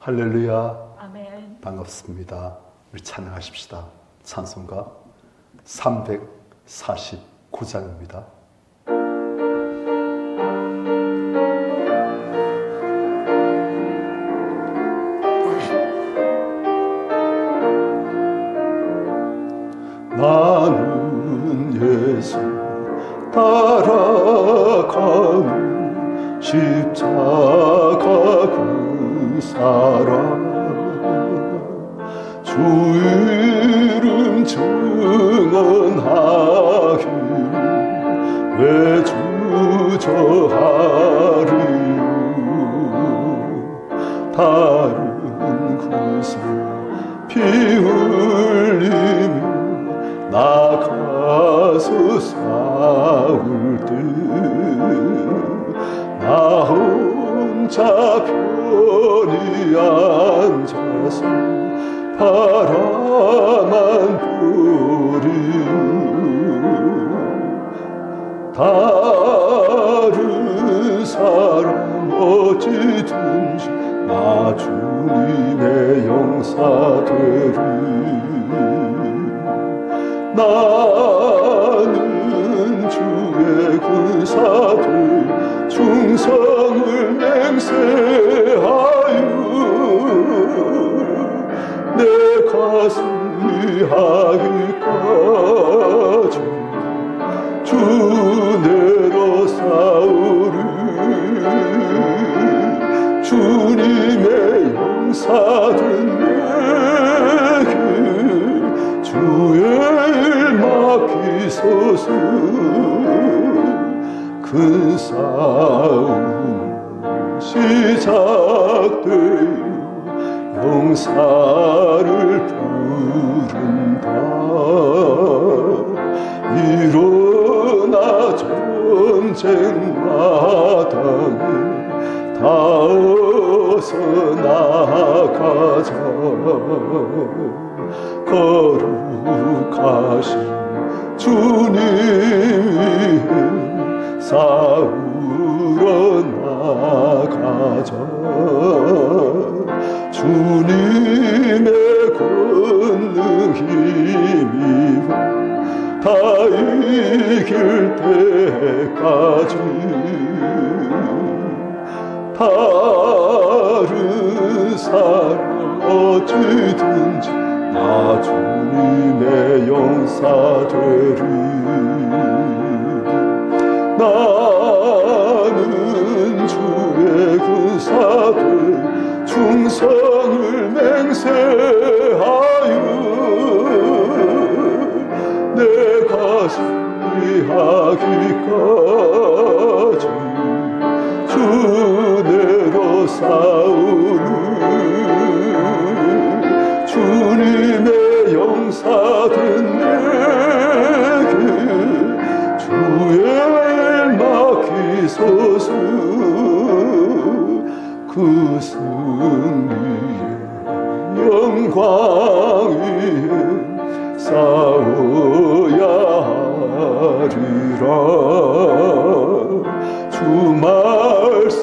할렐루야. 아멘. 반갑습니다. 우리 찬양하십시다. 찬송가 349장입니다. 나는 예수 따라가는 십자가 그 사랑 주 이름 증언하기를 왜 주저하리요. 다른 구사 피 흘리며 나가서 싸울 때 나 혼자 편히 앉아서 바라만 보리요. 다른 사람 어찌든지 나 주님의 용사 되리. 나는 주의 군사들 충성을 맹세하여 내 가슴이 하기까지 주 내로 싸우리. 주님의 용사된 내게 주의 맡기소서. 큰 싸움 시작되어 용사를 부른다. 일어나 전쟁 마당에 다 어서 나가자. 거룩하신 주님 위해 싸우러 나가자. 주님의 권능 힘입어 다 이길 때까지 다른 사람 어찌든지 나 주님의 용사 되리. 나는 주의 군사들 충성을 맹세하여 내 가슴이 하기까지 주 내로 싸우리. 주님의 용사된 내게 주의 맡기소서. 그 승리의 영광 위에 싸워야 하리라. 주 말씀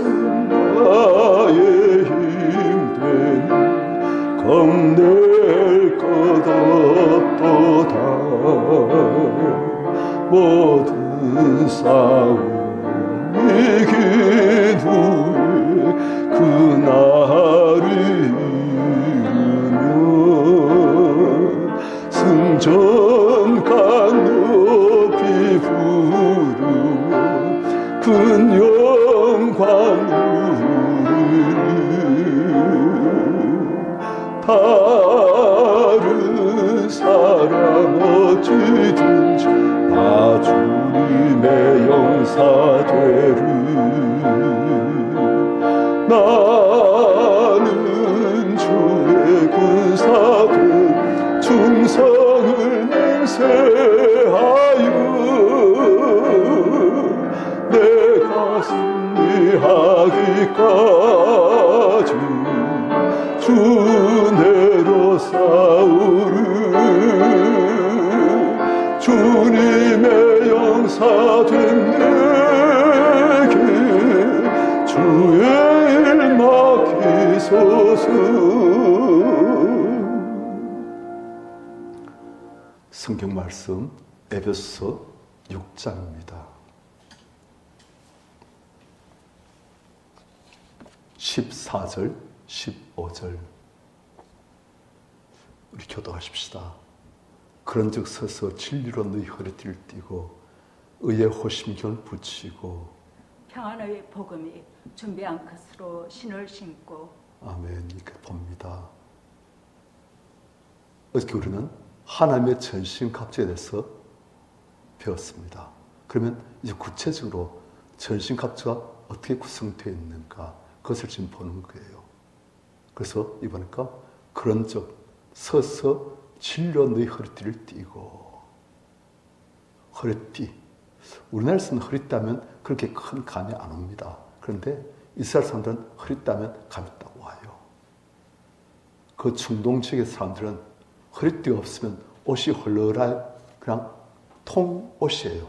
나의 힘 되니 겁낼 것 없도다. 모든 싸움 이긴 후에 그날이 이르면 승전가 높이 부르며 큰 영광 누리리. 다른 사람 어찌든지 나 주님의 용사 되리. 나는 주의 군사들 충성을 맹세하여 내 가슴이 하기까지 주 내로 싸우리. 주님의 용사된 내게 주의 일 맡기소서. 주옵소서. 성경 말씀 에베소서 6장입니다. 14절, 15절 우리 교도하십시다. 그런즉 서서 진리로 너희 허리띠를 띠고 의의 호심경을 붙이고 평안의 복음이 준비한 것으로 신을 신고. 아멘. 이렇게 봅니다. 어떻게 우리는 하나님의 전신갑주에 대해서 배웠습니다. 그러면 이제 구체적으로 전신갑주가 어떻게 구성되어 있는가, 그것을 지금 보는 거예요. 그래서 이보니까 그런즉 서서 진리로 너희 허리띠를 띠고. 허리띠, 우리나라에서는 허리띠 하면 그렇게 큰 감이 안 옵니다. 그런데 이스라엘 사람들은 허리띠 하면 감이 딱 와요. 그 중동 지역의 사람들은 허리띠가 없으면 옷이 헐렁할 그냥 통옷이에요.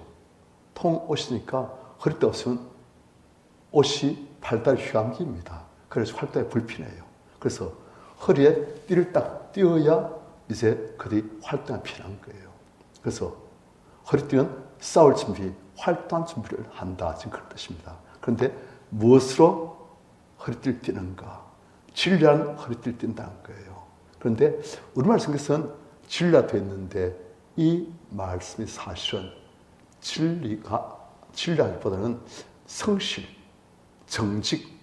통옷이니까 허리띠 없으면 옷이 발달 휘감기입니다. 그래서 활동에 불편해요. 그래서 허리에 띠를 딱 띄어야 이제 그들이 활동에 필요한 거예요. 그래서 허리띠는 싸울 준비, 활동한 준비를 한다, 지금 그런 뜻입니다. 그런데 무엇으로 허리띠를 띠는가? 진리라는 허리띠를 띈다는 거예요. 그런데 우리말 성경에서는 진리가 되어 있는데 이 말씀이 사실은 진리라기보다는 성실, 정직,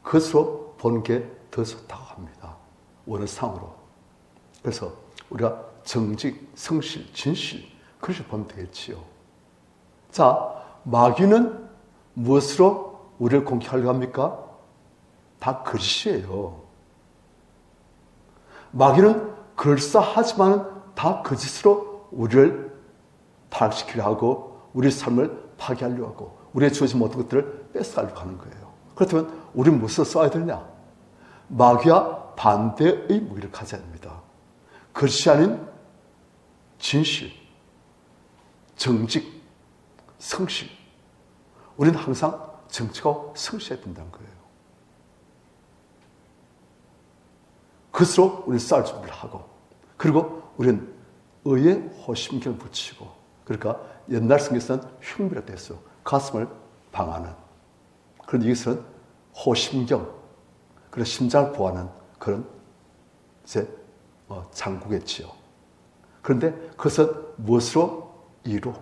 그것으로 보는 게 더 좋다고 합니다. 원어상으로. 그래서 우리가 정직, 성실, 진실, 그렇게 보면 되겠지요. 자, 마귀는 무엇으로 우리를 공격하려고 합니까? 다 거짓이에요. 마귀는 그럴싸하지만 다 거짓으로 우리를 타락시키려 하고 우리의 삶을 파괴하려고 하고 우리의 주어진 모든 것들을 뺏어가려고 하는 거예요. 그렇다면 우리는 무엇을 써야 되느냐? 마귀와 반대의 무기를 가져야 합니다. 거짓이 아닌 진실, 정직, 성실. 우리는 항상 정직하고 성실해야 된다는 거예요. 그것으로 우리는 싸울 준비를 하고, 그리고 우리는 의의 호심경을 붙이고, 그러니까 옛날 성경에서는 흉비라고 되어 있어요. 가슴을 방하는. 그런데 여기서는 호심경, 그래서 심장을 보호하는 그런 이제 장구겠지요. 그런데 그것은 무엇으로? 이로.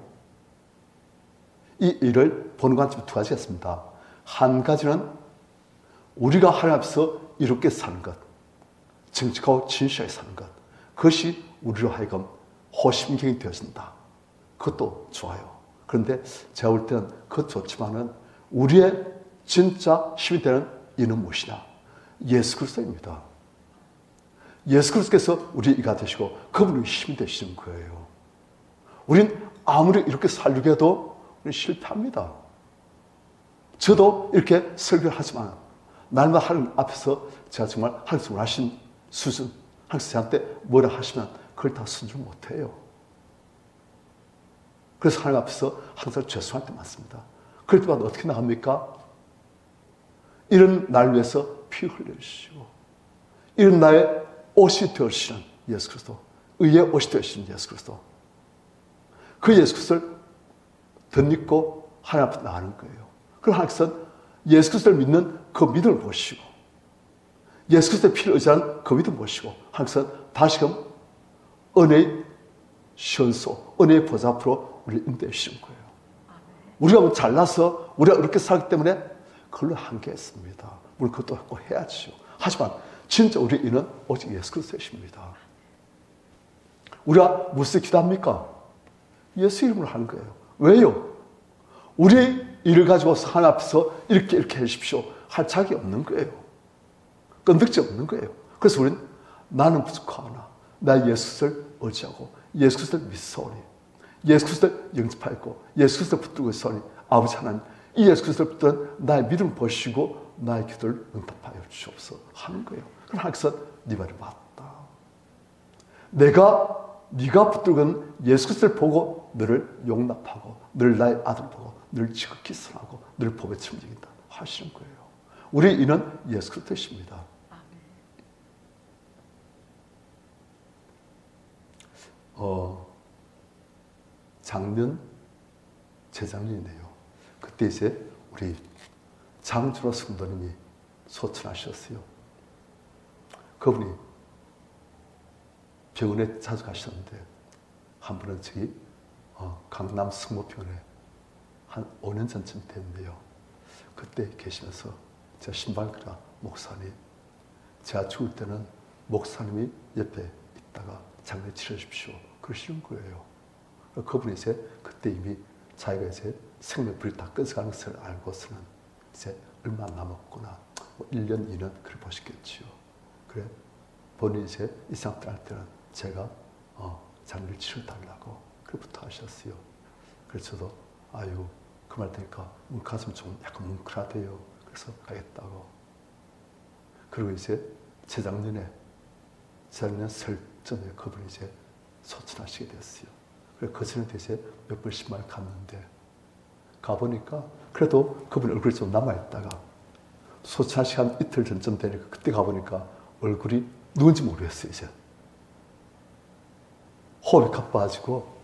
이 일을 보는 관점이 두 가지가 있습니다. 한 가지는 우리가 하나님 앞에서 이롭게 사는 것, 정직하고 진실하게 사는 것, 그것이 우리로 하여금 호심경이 되어진다. 그것도 좋아요. 그런데 제가 볼 때는 그것 좋지만은 우리의 진짜 힘이 되는 이는 무엇이냐? 예수 그리스도입니다. 예수 그리스도께서 우리의 이가 되시고 그분이 힘이 되시는 거예요. 우린 아무리 이렇게 살려고 해도 우린 실패합니다. 저도 이렇게 설교를 하지만 날마다 하나님 앞에서 제가 정말 하나님께서 원하신 수준, 하나님께서 저한테 뭐라 하시면 그걸 다 순종을 못해요. 그래서 하나님 앞에서 항상 죄송할 때 많습니다. 그럴 때마다 어떻게 나갑니까? 이런 날 위해서 피 흘려주시고 이런 나의 옷이 되어주시는 예수 그리스도, 의의 옷이 되어주시는 예수 그리스도, 그 예수 그리스도를 덧입고 하나님 앞에 나가는 거예요. 그럼 하나님께서는 예수 그리스도를 믿는 그 믿음을 보시고 예수 그리스도의 피를 의지하는 그 믿음을 보시고 하나님께서는 다시금 은혜의 시온소, 은혜의 보좌 앞으로 우리를 인도해 주시는 거예요. 우리가 뭐 잘나서 우리가 그렇게 살기 때문에 그걸로 한계했습니다. 우리 그것도 꼭 해야지요. 하지만 진짜 우리의 인은 오직 예수 그리스도이십니다. 우리가 무엇을 기도합니까? 예수 이름으로 하는 거예요. 왜요? 우리의 일을 가지고서 하나님 앞에서 이렇게 해주십시오 할 자격이 없는 거예요. 끈덕지 없는 거예요. 그래서 우리는 나는 부족하나 나 예수를 의지하고 예수 그리스도를 믿사오니 예수 그리스도를 영접하였고 예수 그리스도를 붙들고 있사오니 아버지 하나님 이 예수 그리스도를 붙드는 나의 믿음을 보시고 나의 기도를 응답하여 주옵소서 하는 거예요. 그럼 하나님께서 네 말이 맞다. 네가 붙들고 있는 예수 그리스도를 보고 너를 용납하고 너를 나의 아들 보고 너를 지극히 선하고 너를 복에 처럼 여긴다 하시는 거예요. 우리 이는 예수 그리스도이십니다. 작년, 재작년이네요. 그때 이제 우리 장준호 성도님이 소천하셨어요. 그분이 병원에 자주 가셨는데 한 번은 저기 강남 성모병원에 한 5년 전쯤 됐는데요. 그때 계시면서 제 신발그라 목사님, 제가 죽을 때는 목사님이 옆에 있다가 장례 치러주십시오. 그러시는 거예요. 그분이 이제 그때 이미 자기가 이제 생명불이 다 꺼져가는 것을 알고서는 이제 얼마 남았구나. 뭐 1년, 2년 그래 보시겠지요. 그래 본인이 이제 이 상태 할 때는 제가 장례를 치러달라고 그래 부탁하셨어요. 그래서 저도 아유 그 말 들으니까 가슴이 좀 약간 뭉클하대요. 그래서 가겠다고. 그리고 이제 재작년 설전에 그분이 이제 소천하시게 됐어요. 그래서 그 전에 이제 몇 번씩만 갔는데 가보니까 그래도 그분 얼굴이 좀 남아있다가 소천하시기 한 이틀 전쯤 되니까 그때 가보니까 얼굴이 누군지 모르겠어요. 이제 호흡이 가빠지고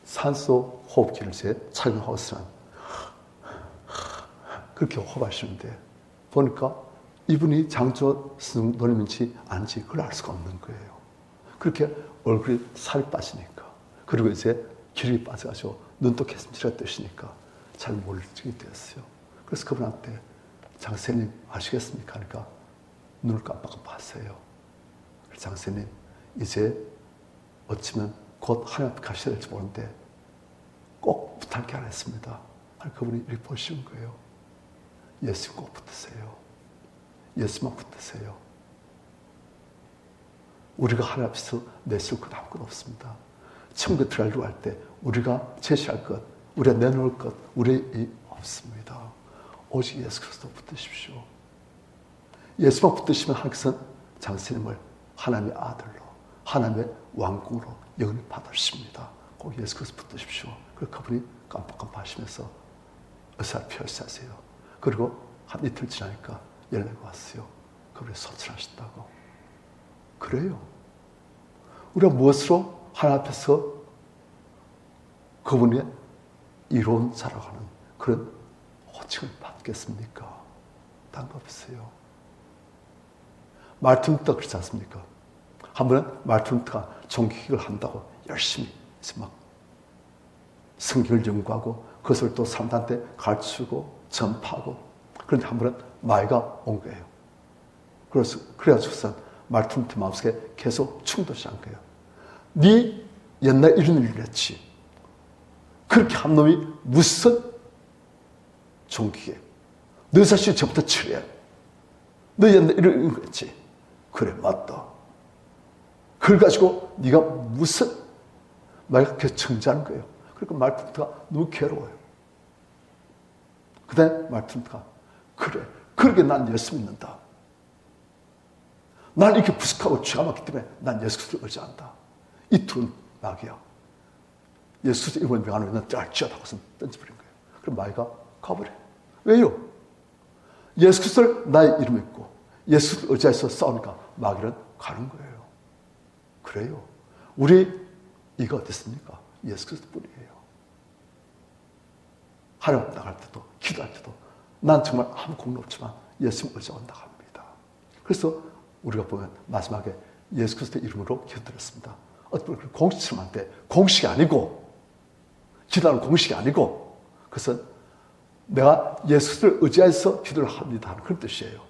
산소 호흡기를 이제 착용하고서는 그렇게 호흡하시는데 보니까 이분이 장준호 성도님인지 아닌지 그걸 알 수가 없는 거예요. 그렇게 얼굴이 살이 빠지니까 그리고 이제 기력이 빠져가지고 눈도 개슴치레가 뜨시니까 잘 모르게 되었어요. 그래서 그분한테 장사님 아시겠습니까? 하니까 눈을 깜빡깜빡하세요. 장사님 이제 어쩌면 곧 하나님 앞에 가셔야 될지 모르는데 꼭 부탁할 게 하나 있습니다. 그분이 이렇게 보시는 거예요. 예수 꼭 붙으세요. 예수만 붙으세요. 우리가 하나님 앞에서 내세울 것 아무것도 없습니다. 천국 들어가려고 할 때 우리가 제시할 것, 우리가 내놓을 것, 우리의 없습니다. 오직 예수 그리스도 붙으십시오. 예수만 붙으시면 하나님께서는 장사님을 하나님의 아들로, 하나님의 왕궁으로 영원히 받으십니다. 꼭 예수 그리스도 붙으십시오. 그리고 그분이 깜빡깜빡 하시면서 의사표시하세요. 그리고 한 이틀 지나니까 연락이 왔어요. 그분이 소천하셨다고. 그래요. 우리가 무엇으로 하나님 앞에서 그분의 이로운 자라고 하는 그런 호칭을 받겠습니까? 다른 거 없어요. 말투부터 그렇지 않습니까? 한 번은 말투부터가 종교기를 한다고 열심히 막 성경을 연구하고 그것을 또 사람들한테 가르치고 전파하고 그런데 한 번은 마이가 온 거예요. 그래가지고서 말투부터 마음속에 계속 충돌이 한 거예요. 네 옛날 이런 일을 했지. 그렇게 한 놈이 무슨 종기에 너 사실 저부터 치료해. 너 옛날 이런 거 했지. 그래 맞다. 그걸 가지고 네가 무슨 말을 계속 정지하는 거예요. 그러니까 말투부터가 너무 괴로워요. 그 다음에 말투부터가 그래 그러게 난 예수 믿는다. 난 이렇게 부식하고 쥐가 많기 때문에 난 예수 그리스도를 의지한다. 이 둘은 마귀야. 예수 그리스도 이번에 명하는 난 찌하다고서 던져버린 거예요. 그럼 마귀가 가버려요. 왜요? 예수 그리스도를 나의 이름에 있고 예수 그리스도를 의지해서 싸우니까 마귀는 가는 거예요. 그래요. 우리 이거 어땠습니까? 예수 그리스도 뿐이에요. 하나님 앞에 나갈 때도 기도할 때도 난 정말 아무 공로 없지만 예수님 의지하고 나갑니다. 그래서 우리가 보면 마지막에 예수 그리스도의 이름으로 기도드렸습니다. 어떤 분은 공식처럼 한데 공식이 아니고 기도하는 공식이 아니고 그것은 내가 예수 그리스도를 의지해서 기도를 합니다 하는 그런 뜻이에요.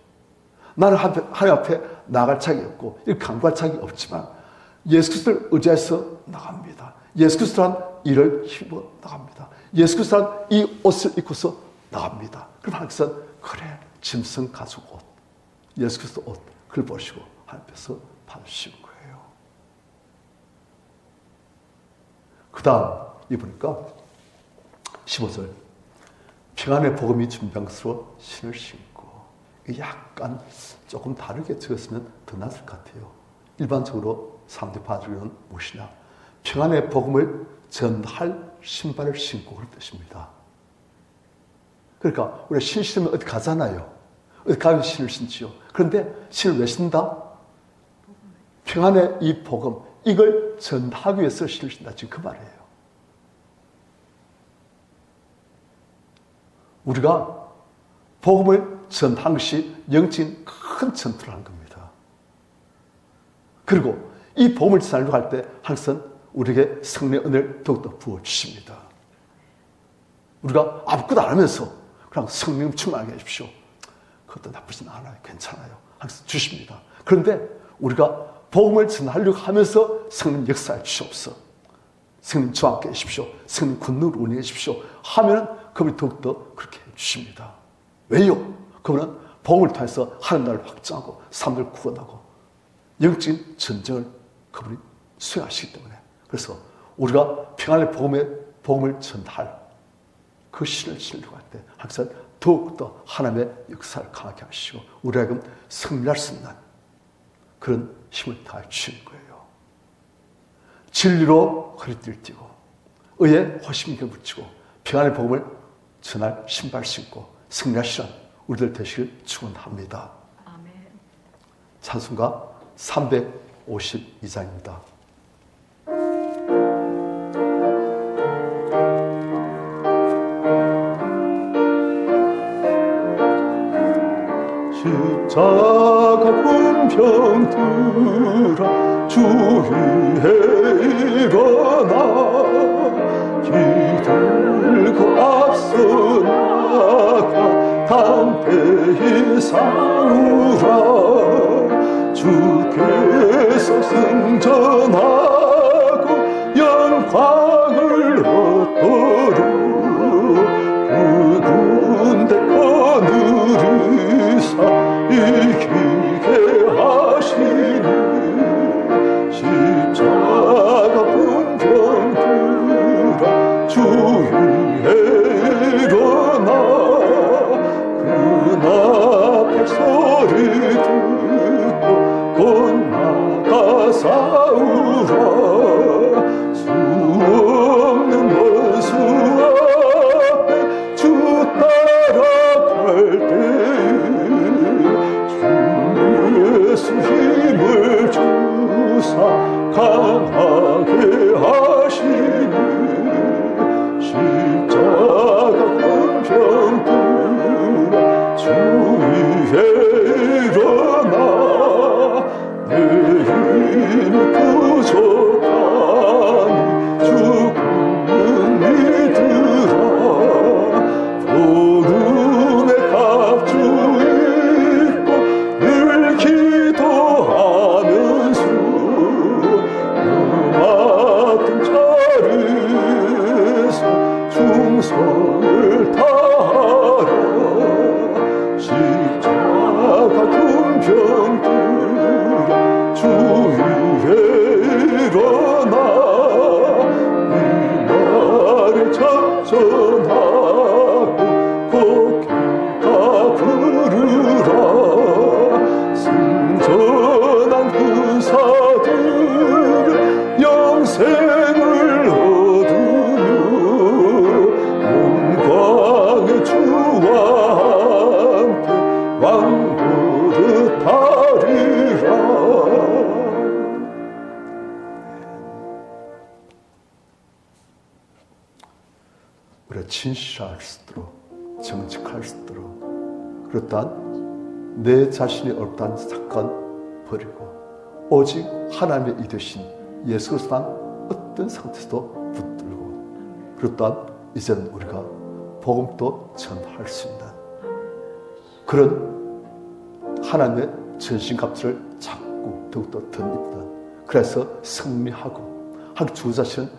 나는 하나님 앞에 나갈 자격이 없고 강구할 자격이 없지만 예수 그리스도를 의지해서 나갑니다. 예수 그리스도란 일을 힘입어 나갑니다. 예수 그리스도란 이 옷을 입고서 나갑니다. 그럼 하나님께서 그래 짐승 가죽 옷 예수 그리스도 옷 그걸 보시고 하나님께서 받으시는 거예요. 그 다음 이보니까 15절 평안의 복음이 준병스러워 신을 신고 약간 조금 다르게 적었으면 더 낫을 것 같아요. 일반적으로 사람들이 봐주는 무엇이냐 평안의 복음을 전할 신발을 신고 그런 뜻입니다. 그러니까 우리가 신시면 어디 가잖아요. 가면 신을 신지요. 그런데 신을 왜 신다? 평안의 이 복음, 이걸 전하기 위해서 신을 신다. 지금 그 말이에요. 우리가 복음을 전한 것이 영적인 큰 전투를 한 겁니다. 그리고 이 복음을 전하려고 할 때 항상 우리에게 성령의 은혜를 더욱더 부어주십니다. 우리가 아무것도 안 하면서 그냥 성령 충만하게 해주십시오. 그것도 나쁘진 않아요. 괜찮아요. 항상 주십니다. 그런데 우리가 복음을 전하려고 하면서 성령 역사해 주시옵소서. 성령 저와 함께 해주십시오. 성령 권능으로 운행해 주십시오. 하면 그분이 더욱더 그렇게 해주십니다. 왜요? 그분은 복음을 통해서 하는 나라를 확장하고 사람들을 구원하고 영적인 전쟁을 그분이 수행하시기 때문에, 그래서 우리가 평안의 복음을 전할 그 신을 지니려고 할 때 항상 더욱더 하나님의 역사를 강하게 하시고 우리에게 승리할 수 있는 그런 힘을 다해 주시는 거예요. 진리로 허리띠를 띠고 의에 호심기를 붙이고 평안의 복음을 전할 신발 신고 승리하시는 우리들 되시길 축원합니다. 아멘. 찬송가 352장입니다. 십자가 군병 들어 주 위에 일어나 기들고 앞서 나가 담대히 싸우라. 주께서 승천하고 영광을 얻도록 그 군대 거느리사 이기게 하시니 십자가 군병 들어 주 위에 일어나 그 나팔 소리 듣고 곧 나가 싸우라. 수없는 원수 앞에 주 따라갈 때에 주 예수 힘을 주사 강하게 하시니 십자가 군병 들어 주 위에 일어나 내 힘이 부족하니 주 권능 믿으라. 복음의 갑주 입고 늘 기도하면서 맡은 자리에서 충성을 다하라. 십자가 군병 들어 주 위에 일어나 이 날을 전전하고 곡기가 부르라. 승전한 군사들 영생을 얻으며 영광의 주와 함께 왕노릇 하리라. 우리가 진실할 수 있도록 정직할 수 있도록 그렇단 내 자신이 옳다는 착각 버리고 오직 하나님의 이 되신 예수 그리스도만 어떤 상태에서도 붙들고 그렇단 이제는 우리가 복음도 전할 수 있는 그런 하나님의 전신갑주를 찾고 더욱더 덧입는, 그래서 승리하고 한 주 자신은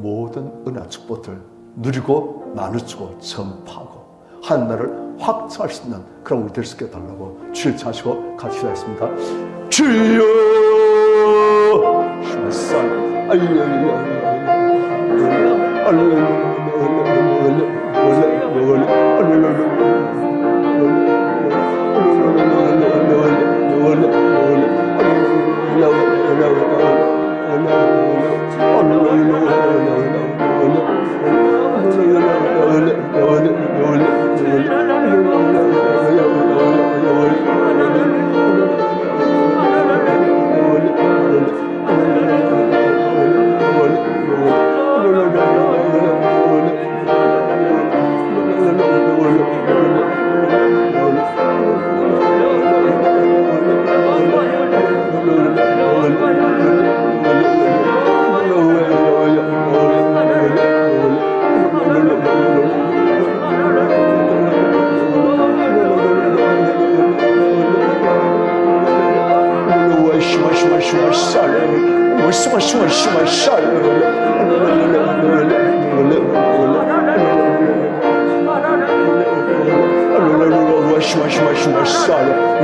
모든 은혜와 축복들 누리고 나눠주고 전파하고 하나님 나라를 확장할 수 있는 그런 우리 될 수 있게 달라고 주를 찾으시고 같이 기도하겠습니다. 주여 주산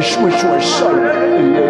Shua,